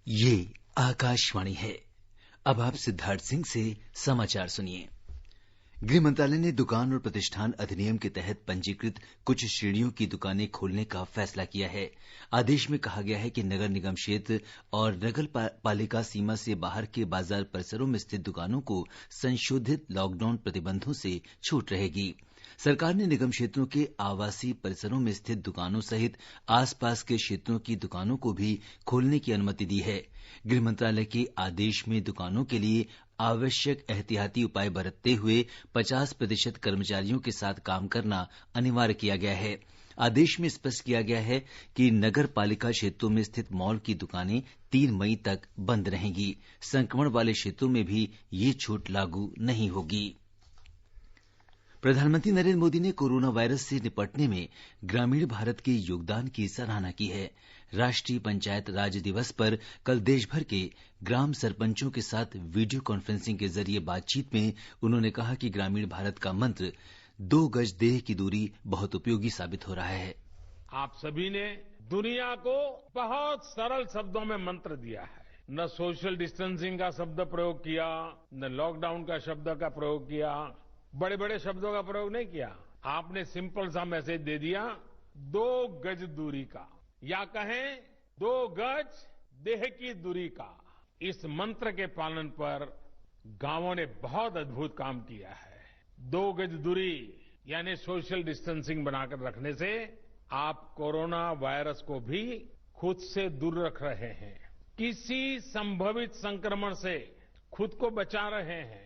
ये आकाशवाणी है। अब आप सिद्धार्थ सिंह से समाचार सुनिए। गृह मंत्रालय ने दुकान और प्रतिष्ठान अधिनियम के तहत पंजीकृत कुछ श्रेणियों की दुकानें खोलने का फैसला किया है। आदेश में कहा गया है कि नगर निगम क्षेत्र और नगर पालिका सीमा से बाहर के बाजार परिसरों में स्थित दुकानों को संशोधित लॉकडाउन प्रतिबंधों से छूट रहेगी। सरकार ने निगम क्षेत्रों के आवासीय परिसरों में स्थित दुकानों सहित आसपास के क्षेत्रों की दुकानों को भी खोलने की अनुमति दी है। गृह मंत्रालय के आदेश में दुकानों के लिए आवश्यक एहतियाती उपाय बरतते हुए 50% कर्मचारियों के साथ काम करना अनिवार्य किया गया है। आदेश में स्पष्ट किया गया है कि नगर पालिका क्षेत्रों में स्थित मॉल की दुकानें 3 मई तक बंद रहेंगी। संक्रमण वाले क्षेत्रों में भी ये छूट लागू नहीं होगी। प्रधानमंत्री नरेंद्र मोदी ने कोरोना वायरस से निपटने में ग्रामीण भारत के योगदान की सराहना की है। राष्ट्रीय पंचायत राज दिवस पर कल देश भर के ग्राम सरपंचों के साथ वीडियो कॉन्फ्रेंसिंग के जरिए बातचीत में उन्होंने कहा कि ग्रामीण भारत का मंत्र 2 गज देह की दूरी बहुत उपयोगी साबित हो रहा है। आप सभी ने दुनिया को बहुत सरल शब्दों में मंत्र दिया है। न सोशल डिस्टेंसिंग का शब्द प्रयोग किया, न लॉकडाउन का शब्द का प्रयोग किया, बड़े बड़े शब्दों का प्रयोग नहीं किया। आपने सिंपल सा मैसेज दे दिया 2 गज दूरी का, या कहें 2 गज देह की दूरी का। इस मंत्र के पालन पर गांवों ने बहुत अद्भुत काम किया है। 2 गज दूरी यानी सोशल डिस्टेंसिंग बनाकर रखने से आप कोरोना वायरस को भी खुद से दूर रख रहे हैं, किसी संभावित संक्रमण से खुद को बचा रहे हैं।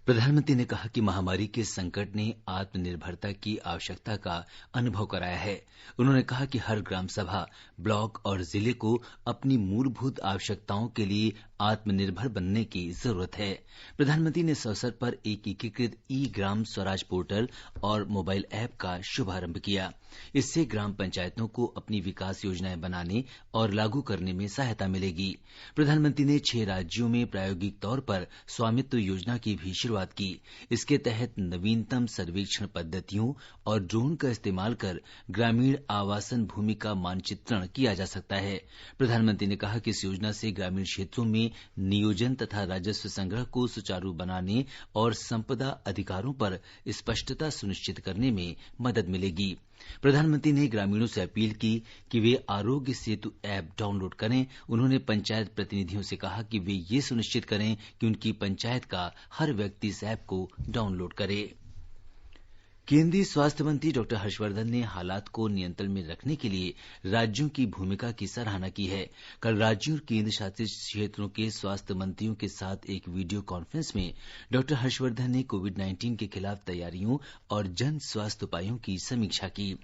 प्रधानमंत्री ने कहा कि महामारी के संकट ने आत्मनिर्भरता की आवश्यकता का अनुभव कराया है। उन्होंने कहा कि हर ग्राम सभा, ब्लॉक और जिले को अपनी मूलभूत आवश्यकताओं के लिए आत्मनिर्भर बनने की जरूरत है। प्रधानमंत्री ने इस अवसर पर एक एकीकृत ई ग्राम स्वराज पोर्टल और मोबाइल ऐप का शुभारंभ किया। इससे ग्राम पंचायतों को अपनी विकास योजनाएं बनाने और लागू करने में सहायता मिलेगी। प्रधानमंत्री ने 6 राज्यों में प्रायोगिक तौर पर स्वामित्व योजना की भी शुरुआत की। इसके तहत नवीनतम सर्वेक्षण पद्धतियों और ड्रोन का इस्तेमाल कर ग्रामीण आवासन भूमि का मानचित्रण किया जा सकता है। प्रधानमंत्री ने कहा कि इस योजना से ग्रामीण क्षेत्रों में नियोजन तथा राजस्व संग्रह को सुचारू बनाने और संपदा अधिकारों पर स्पष्टता सुनिश्चित करने में मदद मिलेगी। प्रधानमंत्री ने ग्रामीणों से अपील की कि वे आरोग्य सेतु ऐप डाउनलोड करें। उन्होंने पंचायत प्रतिनिधियों से कहा कि वे ये सुनिश्चित करें कि उनकी पंचायत का हर व्यक्ति इस ऐप को डाउनलोड करे। केंद्रीय स्वास्थ्य मंत्री डॉ हर्षवर्धन ने हालात को नियंत्रण में रखने के लिए राज्यों की भूमिका की सराहना की है। कल राज्यों और केंद्र शासित क्षेत्रों के स्वास्थ्य मंत्रियों के साथ एक वीडियो कॉन्फ्रेंस में डॉ हर्षवर्धन ने कोविड-19 के खिलाफ तैयारियों और जन स्वास्थ्य उपायों की समीक्षा की।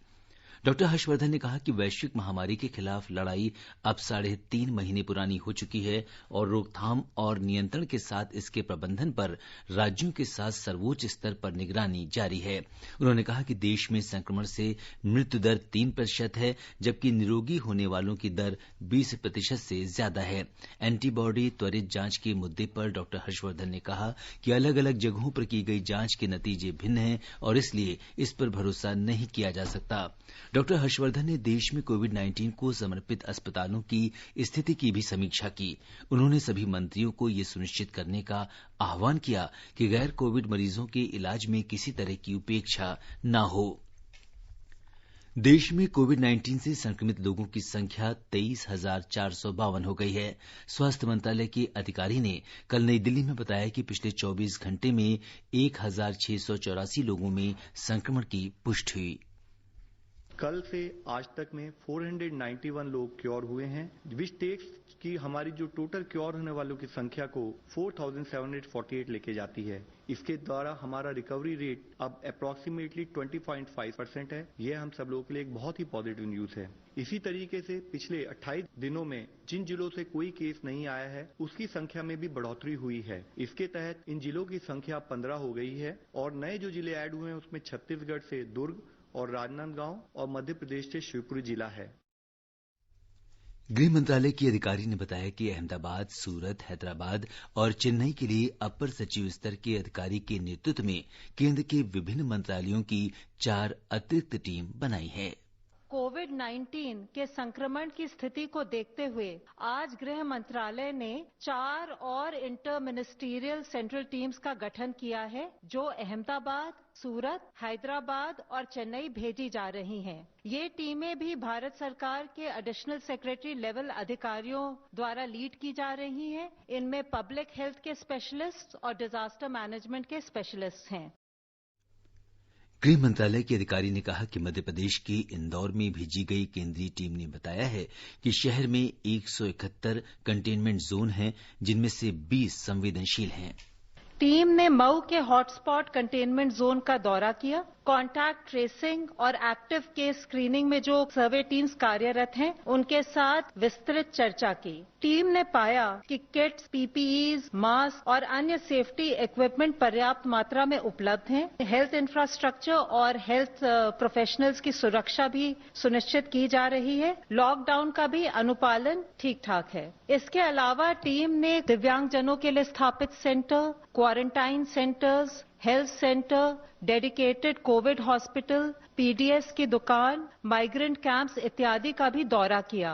डॉ हर्षवर्धन ने कहा कि वैश्विक महामारी के खिलाफ लड़ाई अब 3.5 महीने पुरानी हो चुकी है और रोकथाम और नियंत्रण के साथ इसके प्रबंधन पर राज्यों के साथ सर्वोच्च स्तर पर निगरानी जारी है। उन्होंने कहा कि देश में संक्रमण से मृत्यु दर 3% है, जबकि निरोगी होने वालों की दर 20% से ज्यादा है। एंटीबॉडी त्वरित जांच के मुद्दे पर डॉ हर्षवर्धन ने कहा कि अलग अलग जगहों पर की गई जांच के नतीजे भिन्न हैं और इसलिए इस पर भरोसा नहीं किया जा सकता। डॉ हर्षवर्धन ने देश में कोविड-19 को समर्पित अस्पतालों की स्थिति की भी समीक्षा की। उन्होंने सभी मंत्रियों को ये सुनिश्चित करने का आह्वान किया कि गैर कोविड मरीजों के इलाज में किसी तरह की उपेक्षा न हो। देश में कोविड-19 से संक्रमित लोगों की संख्या 23,452 हो गई है। स्वास्थ्य मंत्रालय के अधिकारी ने कल नई दिल्ली में बताया कि पिछले 24 घंटे में 1,684 लोगों में संक्रमण की पुष्टि हुई। कल से आज तक में 491 लोग क्योर हुए हैं, विच टेक्स की हमारी जो टोटल क्योर होने वालों की संख्या को 4,748 लेके जाती है। इसके द्वारा हमारा रिकवरी रेट अब अप्रोक्सीमेटली 20.5% है। यह हम सब लोगों के लिए एक बहुत ही पॉजिटिव न्यूज है। इसी तरीके से पिछले 28 दिनों में जिन जिलों से कोई केस नहीं आया है, उसकी संख्या में भी बढ़ोतरी हुई है। इसके तहत इन जिलों की संख्या 15 हो गई है और नए जो जिले ऐड हुए हैं उसमें छत्तीसगढ़ से दुर्ग और राजनांदगांव और मध्य प्रदेश से शिवपुरी जिला है। गृह मंत्रालय के अधिकारी ने बताया कि अहमदाबाद, सूरत, हैदराबाद और चेन्नई के लिए अपर सचिव स्तर के अधिकारी के नेतृत्व में केंद्र के विभिन्न मंत्रालयों की 4 अतिरिक्त टीम बनाई है। कोविड-19 के संक्रमण की स्थिति को देखते हुए आज गृह मंत्रालय ने 4 और इंटर मिनिस्टीरियल सेंट्रल टीम्स का गठन किया है, जो अहमदाबाद, सूरत, हैदराबाद और चेन्नई भेजी जा रही हैं। ये टीमें भी भारत सरकार के एडिशनल सेक्रेटरी लेवल अधिकारियों द्वारा लीड की जा रही हैं। इनमें पब्लिक हेल्थ के स्पेशलिस्ट और डिजास्टर मैनेजमेंट के स्पेशलिस्ट हैं। गृह मंत्रालय के अधिकारी ने कहा कि मध्य प्रदेश के इंदौर में भेजी गई केंद्रीय टीम ने बताया है कि शहर में 171 कंटेनमेंट जोन हैं, जिनमें से 20 संवेदनशील हैं। टीम ने मऊ के हॉटस्पॉट कंटेनमेंट जोन का दौरा किया। कॉन्टैक्ट ट्रेसिंग और एक्टिव केस स्क्रीनिंग में जो सर्वे टीम्स कार्यरत हैं, उनके साथ विस्तृत चर्चा की। टीम ने पाया कि किट्स, पीपीईज, मास्क और अन्य सेफ्टी इक्विपमेंट पर्याप्त मात्रा में उपलब्ध हैं। हेल्थ इंफ्रास्ट्रक्चर और हेल्थ प्रोफेशनल्स की सुरक्षा भी सुनिश्चित की जा रही है। लॉकडाउन का भी अनुपालन ठीक ठाक है। इसके अलावा टीम ने दिव्यांगजनों के लिए स्थापित centre, quarantine centres, health centre, dedicated Covid hospital, PDS की दुकान, माइग्रेंट कैंप्स इत्यादि का भी दौरा किया।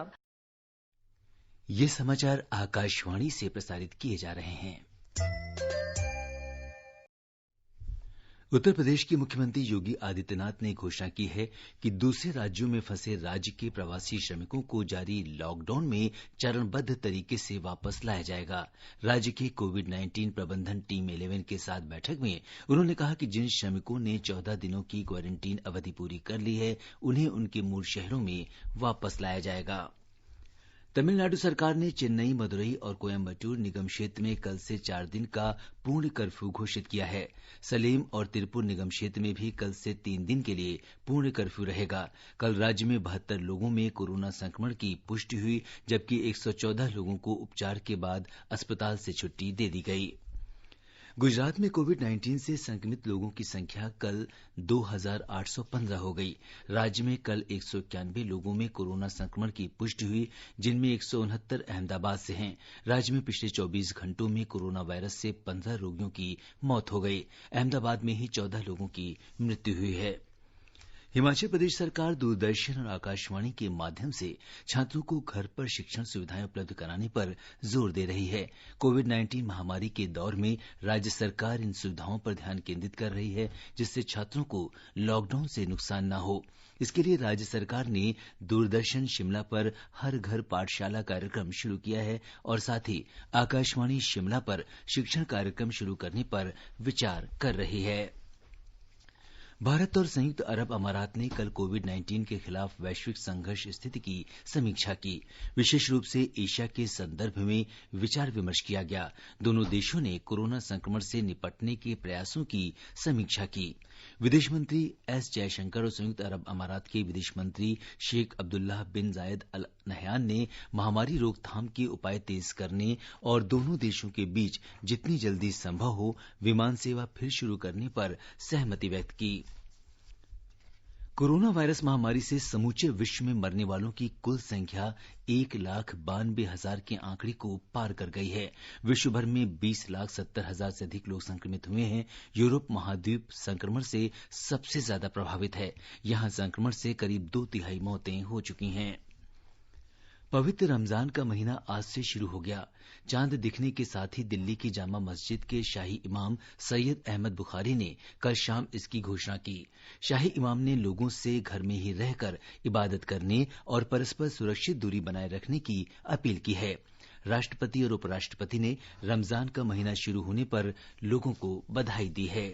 ये समाचार आकाशवाणी से प्रसारित किए जा रहे हैं। उत्तर प्रदेश के मुख्यमंत्री योगी आदित्यनाथ ने घोषणा की है कि दूसरे राज्यों में फंसे राज्य के प्रवासी श्रमिकों को जारी लॉकडाउन में चरणबद्ध तरीके से वापस लाया जाएगा। राज्य की कोविड-19 प्रबंधन टीम 11 के साथ बैठक में उन्होंने कहा कि जिन श्रमिकों ने 14 दिनों की क्वारंटीन अवधि पूरी कर ली है, उन्हें उनके मूल शहरों में वापस लाया जाएगा। तमिलनाडु सरकार ने चेन्नई, मदुरई और कोयम्बटूर निगम क्षेत्र में कल से 4 दिन का पूर्ण कर्फ्यू घोषित किया है। सलेम और तिरुपुर निगम क्षेत्र में भी कल से 3 दिन के लिए पूर्ण कर्फ्यू रहेगा। कल राज्य में 72 लोगों में कोरोना संक्रमण की पुष्टि हुई, जबकि 114 लोगों को उपचार के बाद अस्पताल से छुट्टी दे दी गई। गुजरात में कोविड-19 से संक्रमित लोगों की संख्या कल 2815 हो गई। राज्य में कल 191 लोगों में कोरोना संक्रमण की पुष्टि हुई, जिनमें 169 अहमदाबाद से हैं। राज्य में पिछले 24 घंटों में कोरोना वायरस से 15 रोगियों की मौत हो गई। अहमदाबाद में ही 14 लोगों की मृत्यु हुई है। हिमाचल प्रदेश सरकार दूरदर्शन और आकाशवाणी के माध्यम से छात्रों को घर पर शिक्षण सुविधाएं उपलब्ध कराने पर जोर दे रही है। कोविड-19 महामारी के दौर में राज्य सरकार इन सुविधाओं पर ध्यान केंद्रित कर रही है, जिससे छात्रों को लॉकडाउन से नुकसान न हो। इसके लिए राज्य सरकार ने दूरदर्शन शिमला पर हर घर पाठशाला कार्यक्रम शुरू किया है और साथ ही आकाशवाणी शिमला पर शिक्षण कार्यक्रम शुरू करने पर विचार कर रही है। भारत और संयुक्त अरब अमारात ने कल कोविड-19 के खिलाफ वैश्विक संघर्ष स्थिति की समीक्षा की। विशेष रूप से एशिया के संदर्भ में विचार विमर्श किया गया। दोनों देशों ने कोरोना संक्रमण से निपटने के प्रयासों की समीक्षा की। विदेश मंत्री एस जयशंकर और संयुक्त अरब अमारात के विदेश मंत्री शेख अब्दुल्लाह बिन जायद अल नहयान ने महामारी रोकथाम के उपाय तेज करने और दोनों देशों के बीच जितनी जल्दी संभव हो विमान सेवा फिर शुरू करने पर सहमति व्यक्त की। कोरोना वायरस महामारी से समूचे विश्व में मरने वालों की कुल संख्या 1,92,000 के आंकड़े को पार कर गई है। विश्व भर में 20,70,000 से अधिक लोग संक्रमित हुए हैं। यूरोप महाद्वीप संक्रमण से सबसे ज्यादा प्रभावित है। यहां संक्रमण से करीब 2/3 मौतें हो चुकी हैं। पवित्र रमजान का महीना आज से शुरू हो गया। चांद दिखने के साथ ही दिल्ली की जामा मस्जिद के शाही इमाम सैयद अहमद बुखारी ने कल शाम इसकी घोषणा की। शाही इमाम ने लोगों से घर में ही रहकर इबादत करने और परस्पर सुरक्षित दूरी बनाए रखने की अपील की है। राष्ट्रपति और उपराष्ट्रपति ने रमजान का महीना शुरू होने पर लोगों को बधाई दी है।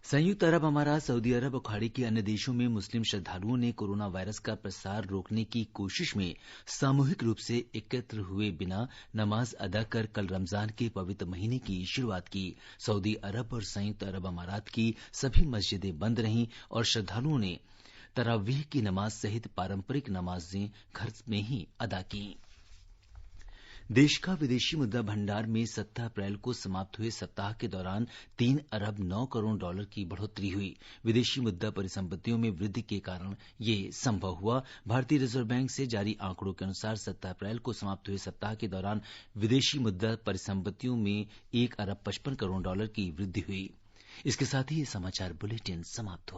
संयुक्त अरब अमारात, सऊदी अरब और खाड़ी के अन्य देशों में मुस्लिम श्रद्धालुओं ने कोरोना वायरस का प्रसार रोकने की कोशिश में सामूहिक रूप से एकत्र हुए बिना नमाज अदा कर कल रमजान के पवित्र महीने की शुरुआत की। सऊदी अरब और संयुक्त अरब अमारात की सभी मस्जिदें बंद रहीं और श्रद्धालुओं ने तरावीह की नमाज सहित पारंपरिक नमाजें घर में ही अदा की। देश का विदेशी मुद्रा भंडार में 17 अप्रैल को समाप्त हुए सप्ताह के दौरान 3 अरब 9 करोड़ डॉलर की बढ़ोतरी हुई। विदेशी मुद्रा परिसंपत्तियों में वृद्धि के कारण ये संभव हुआ। भारतीय रिजर्व बैंक से जारी आंकड़ों के अनुसार 17 अप्रैल को समाप्त हुए सप्ताह के दौरान विदेशी मुद्रा परिसंपत्तियों में 1 अरब 55 करोड़ डॉलर की वृद्धि हुई। इसके साथ ही ये समाचार बुलेटिन समाप्त हुआ।